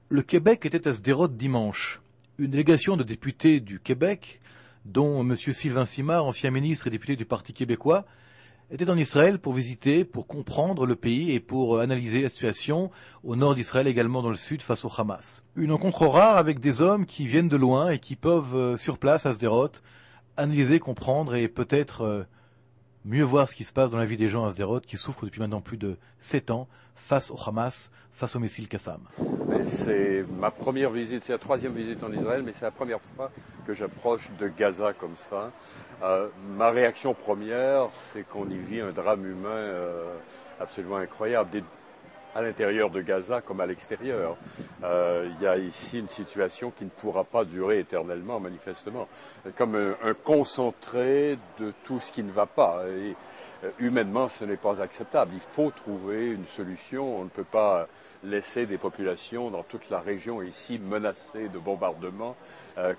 Le Québec était à Sderot dimanche. Une délégation de députés du Québec, dont M. Sylvain Simard, ancien ministre et député du Parti québécois, était en Israël pour visiter, pour comprendre le pays et pour analyser la situation au nord d'Israël, également dans le sud, face au Hamas. Une rencontre rare avec des hommes qui viennent de loin et qui peuvent, sur place à Sderot, analyser, comprendre et peut-être mieux voir ce qui se passe dans la vie des gens à Sderot qui souffrent depuis maintenant plus de 7 ans face au Hamas, face au missile Qassam. C'est ma première visite, c'est la troisième visite en Israël, mais c'est la première fois que j'approche de Gaza comme ça. Ma réaction première, c'est qu'on y vit un drame humain absolument incroyable, à l'intérieur de Gaza comme à l'extérieur. Il y a ici une situation qui ne pourra pas durer éternellement, manifestement, comme un concentré de tout ce qui ne va pas. Et humainement, ce n'est pas acceptable. Il faut trouver une solution. On ne peut pas laisser des populations dans toute la région ici menacées de bombardements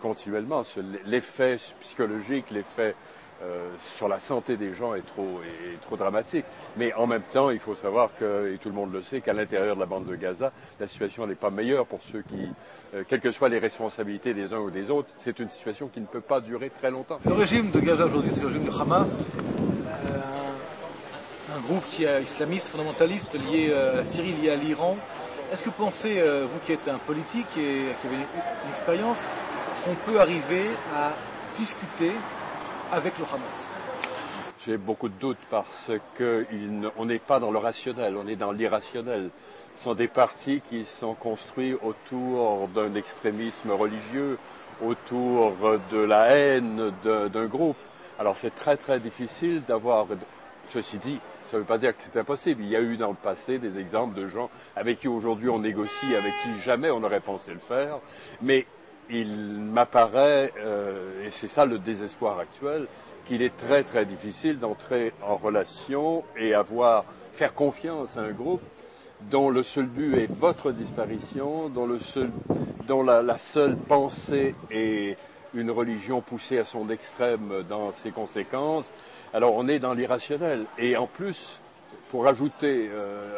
continuellement. L'effet psychologique, l'effet sur la santé des gens est trop dramatique. Mais en même temps, il faut savoir que, et tout le monde le sait, qu'à l'intérieur de la bande de Gaza, la situation n'est pas meilleure pour ceux qui, quelles que soient les responsabilités des uns ou des autres, c'est une situation qui ne peut pas durer très longtemps. Le régime de Gaza aujourd'hui, c'est le régime du Hamas, un groupe qui est islamiste, fondamentaliste, lié à la Syrie, lié à l'Iran. Est-ce que vous pensez, vous qui êtes un politique et qui avez une expérience, qu'on peut arriver à discuter avec le Hamas? J'ai beaucoup de doutes parce qu'on n'est pas dans le rationnel, on est dans l'irrationnel. Ce sont des partis qui sont construits autour d'un extrémisme religieux, autour de la haine d'un groupe. Alors c'est très difficile d'avoir... Ceci dit, ça ne veut pas dire que c'est impossible. Il y a eu dans le passé des exemples de gens avec qui aujourd'hui on négocie, avec qui jamais on n'aurait pensé le faire. Mais il m'apparaît, et c'est ça le désespoir actuel, qu'il est très difficile d'entrer en relation et faire confiance à un groupe dont le seul but est votre disparition, dont la seule pensée est une religion poussée à son extrême dans ses conséquences. Alors on est dans l'irrationnel. Et en plus, pour ajouter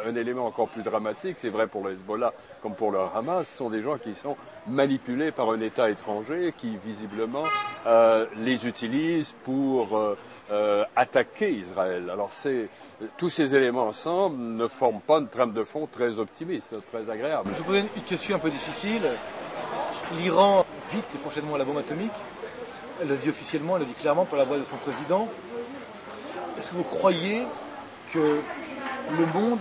un élément encore plus dramatique, c'est vrai pour le Hezbollah comme pour le Hamas, ce sont des gens qui sont manipulés par un État étranger qui visiblement les utilise pour attaquer Israël. Alors tous ces éléments ensemble ne forment pas une trame de fond très optimiste, très agréable. Je vous pose une question un peu difficile. L'Iran vite et prochainement la bombe atomique. Elle le dit officiellement, elle le dit clairement par la voix de son président. Est-ce que vous croyez que le monde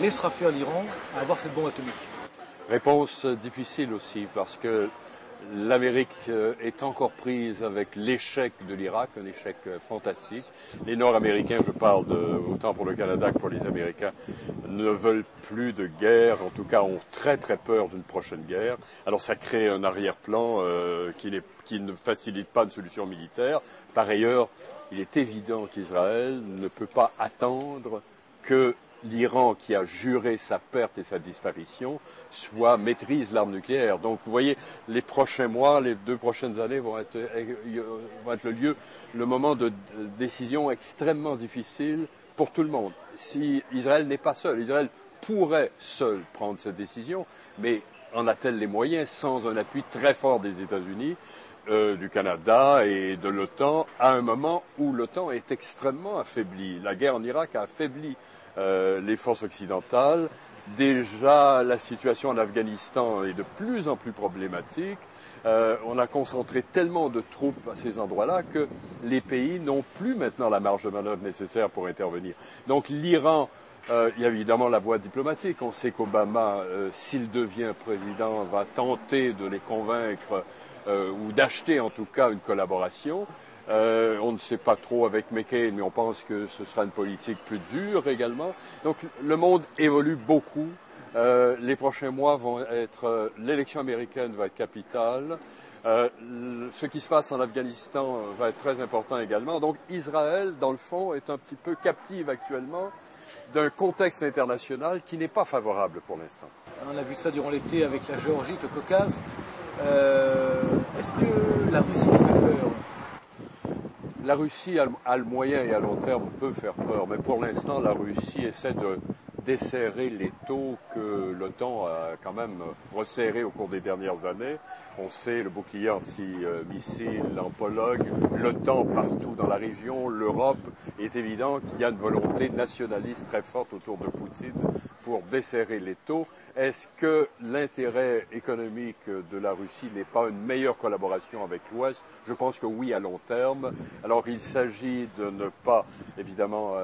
laissera faire l'Iran à avoir cette bombe atomique? Réponse difficile aussi, parce que l'Amérique est encore prise avec l'échec de l'Irak, un échec fantastique. Les Nord-Américains, je parle autant pour le Canada que pour les Américains, ne veulent plus de guerre, en tout cas ont très peur d'une prochaine guerre. Alors ça crée un arrière-plan qui ne facilite pas une solution militaire. Par ailleurs, il est évident qu'Israël ne peut pas attendre que l'Iran, qui a juré sa perte et sa disparition, maîtrise l'arme nucléaire. Donc vous voyez, les prochains mois, les 2 prochaines années vont être le moment de décision extrêmement difficile pour tout le monde. Si Israël n'est pas seul, Israël pourrait seul prendre cette décision, mais en a-t-elle les moyens sans un appui très fort des États-Unis, du Canada et de l'OTAN, à un moment où l'OTAN est extrêmement affaiblie. La guerre en Irak a affaibli les forces occidentales. Déjà, la situation en Afghanistan est de plus en plus problématique. On a concentré tellement de troupes à ces endroits-là que les pays n'ont plus maintenant la marge de manœuvre nécessaire pour intervenir. Donc l'Iran, il y a évidemment la voie diplomatique. On sait qu'Obama, s'il devient président, va tenter de les convaincre ou d'acheter en tout cas une collaboration. On ne sait pas trop avec McCain, mais on pense que ce sera une politique plus dure également. Donc le monde évolue beaucoup. Les prochains mois vont être... l'élection américaine va être capitale. Ce qui se passe en Afghanistan va être très important également. Donc Israël, dans le fond, est un petit peu captive actuellement d'un contexte international qui n'est pas favorable pour l'instant. On a vu ça durant l'été avec la Géorgie, le Caucase. Est-ce que la Russie nous fait peur? La Russie, à le moyen et à long terme, peut faire peur, mais pour l'instant, la Russie essaie desserrer l'étau que l'OTAN a quand même resserré au cours des dernières années. On sait le bouclier anti-missile en Pologne, l'OTAN partout dans la région, l'Europe. Il est évident qu'il y a une volonté nationaliste très forte autour de Poutine pour desserrer l'étau. Est-ce que l'intérêt économique de la Russie n'est pas une meilleure collaboration avec l'Ouest? Je pense que oui, à long terme. Alors il s'agit de ne pas, évidemment,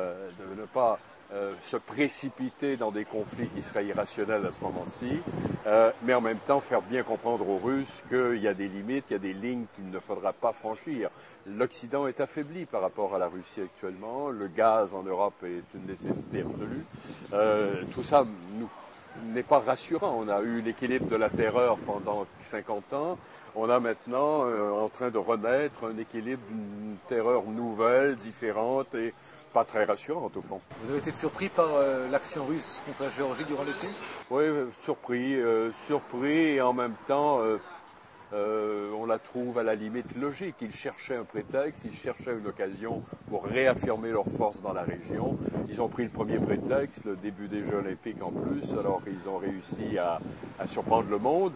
se précipiter dans des conflits qui seraient irrationnels à ce moment-ci, mais en même temps faire bien comprendre aux Russes qu'il y a des limites, il y a des lignes qu'il ne faudra pas franchir. L'Occident est affaibli par rapport à la Russie actuellement, le gaz en Europe est une nécessité absolue. Tout ça n'est pas rassurant. On a eu l'équilibre de la terreur pendant 50 ans. On a maintenant en train de renaître un équilibre d'une terreur nouvelle, différente et pas très rassurante au fond. Vous avez été surpris par l'action russe contre la Géorgie durant l'été? Oui, surpris et en même temps on la trouve à la limite logique. Ils cherchaient un prétexte, ils cherchaient une occasion pour réaffirmer leur force dans la région. Ils ont pris le premier prétexte, le début des Jeux olympiques en plus, alors ils ont réussi à surprendre le monde.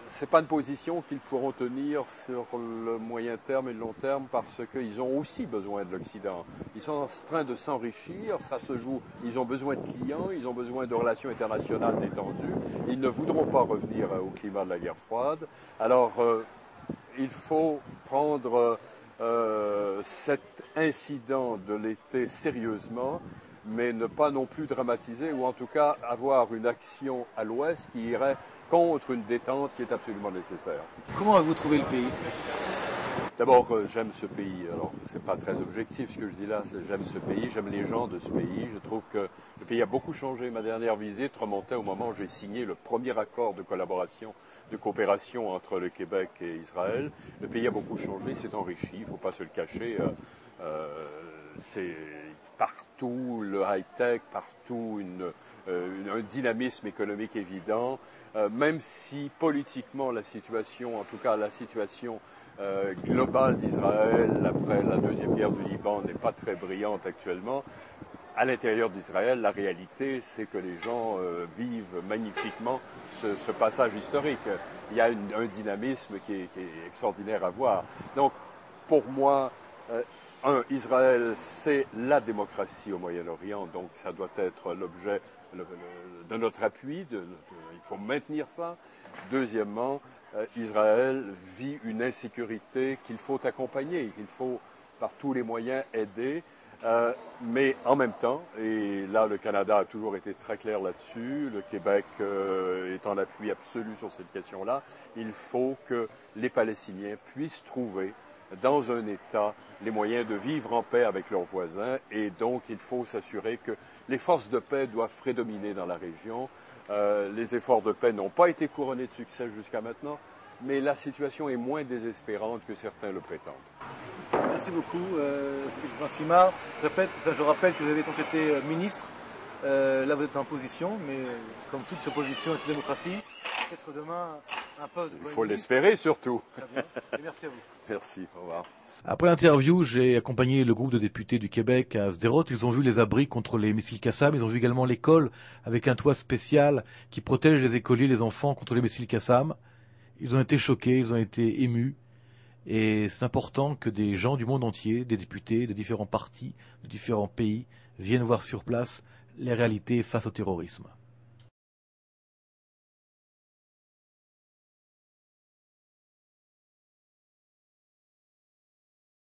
C'est pas une position qu'ils pourront tenir sur le moyen terme et le long terme parce qu'ils ont aussi besoin de l'Occident. Ils sont en train de s'enrichir, ça se joue, ils ont besoin de clients, ils ont besoin de relations internationales détendues, ils ne voudront pas revenir au climat de la guerre froide. Alors il faut prendre cet incident de l'été sérieusement, mais ne pas non plus dramatiser, ou en tout cas avoir une action à l'Ouest qui irait contre une détente qui est absolument nécessaire. Comment avez-vous trouvé le pays? D'abord, j'aime ce pays. Alors, c'est pas très objectif ce que je dis là. J'aime ce pays, j'aime les gens de ce pays. Je trouve que le pays a beaucoup changé. Ma dernière visite remontait au moment où j'ai signé le premier accord de collaboration, de coopération entre le Québec et Israël. Le pays a beaucoup changé, s'est enrichi. Il ne faut pas se le cacher. C'est partout le high-tech, partout un dynamisme économique évident, même si politiquement la situation, en tout cas la situation globale d'Israël après la deuxième guerre du Liban n'est pas très brillante actuellement. À l'intérieur d'Israël, la réalité, c'est que les gens vivent magnifiquement ce passage historique. Il y a un dynamisme qui est extraordinaire à voir. Donc, pour moi, Israël, c'est la démocratie au Moyen-Orient, donc ça doit être l'objet de notre appui, il faut maintenir ça. Deuxièmement, Israël vit une insécurité qu'il faut accompagner, qu'il faut par tous les moyens aider, mais en même temps, et là le Canada a toujours été très clair là-dessus, le Québec est en appui absolu sur cette question-là, il faut que les Palestiniens puissent trouver dans un État les moyens de vivre en paix avec leurs voisins et donc il faut s'assurer que les forces de paix doivent prédominer dans la région. Les efforts de paix n'ont pas été couronnés de succès jusqu'à maintenant, mais la situation est moins désespérante que certains le prétendent. Merci beaucoup, Sylvain Simard. Je rappelle que vous avez donc été ministre. Là, vous êtes en position, mais comme toute opposition et toute démocratie, peut-être demain un poste de Il faut l'espérer surtout. Très bien. Et merci à vous. Merci, au revoir. Après l'interview, j'ai accompagné le groupe de députés du Québec à Sderot. Ils ont vu les abris contre les missiles Qassam. Ils ont vu également l'école avec un toit spécial qui protège les écoliers, les enfants contre les missiles Qassam. Ils ont été choqués, ils ont été émus. Et c'est important que des gens du monde entier, des députés de différents partis, de différents pays, viennent voir sur place les réalités face au terrorisme.